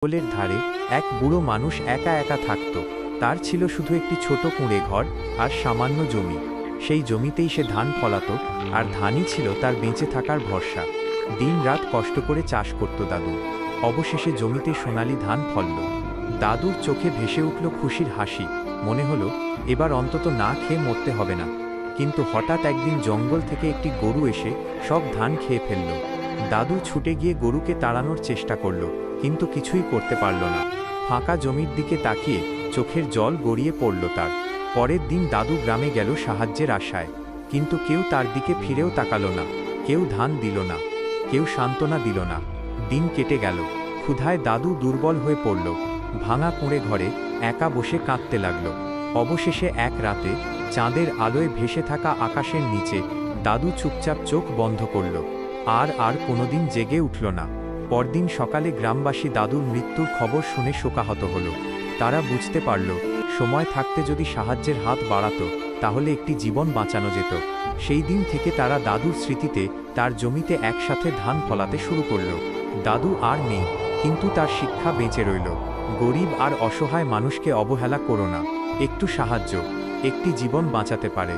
জঙ্গলের ধারে এক বুড়ো মানুষ একা একা থাকত। তার ছিল শুধু একটি ছোট কুঁড়ে ঘর আর সামান্য জমি। সেই জমিতেই সে ধান ফলাতো, আর ধানই ছিল তার বেঁচে থাকার ভরসা। দিন রাত কষ্ট করে চাষ করত দাদু। অবশেষে জমিতে সোনালি ধান ফলল। দাদুর চোখে ভেসে উঠল খুশির হাসি। মনে হলো এবার অন্তত না খেয়ে মরতে হবে না। কিন্তু হঠাৎ একদিন জঙ্গল থেকে একটি গরু এসে সব ধান খেয়ে ফেলল। দাদু ছুটে গিয়ে গরুকে তাড়ানোর চেষ্টা করল, কিন্তু কিছুই করতে পারল না। ফাঁকা জমির দিকে তাকিয়ে চোখের জল গড়িয়ে পড়ল তার। পরের দিন দাদু গ্রামে গেল সাহায্যের আশায়, কিন্তু কেউ তার দিকে ফিরেও তাকালো না। কেউ ধান দিল না, কেউ সান্ত্বনা দিল না। দিন কেটে গেল। ক্ষুধায় দাদু দুর্বল হয়ে পড়ল। ভাঙা কুঁড়ে ঘরে একা বসে কাঁদতে লাগল। অবশেষে এক রাতে চাঁদের আলোয় ভেসে থাকা আকাশের নিচে দাদু চুপচাপ চোখ বন্ধ করল। আর কোনোদিন জেগে উঠল না। পরদিন সকালে গ্রামবাসী দাদুর মৃত্যুর খবর শুনে শোকাহত হল। তারা বুঝতে পারল, সময় থাকতে যদি সাহায্যের হাত বাড়াতো তাহলে একটি জীবন বাঁচানো যেত। সেই দিন থেকে তারা দাদুর স্মৃতিতে তার জমিতে একসাথে ধান ফলাতে শুরু করল। দাদু আর নেই, কিন্তু তার শিক্ষা বেঁচে রইল। গরিব আর অসহায় মানুষকে অবহেলা করো না। একটু সাহায্য একটি জীবন বাঁচাতে পারে।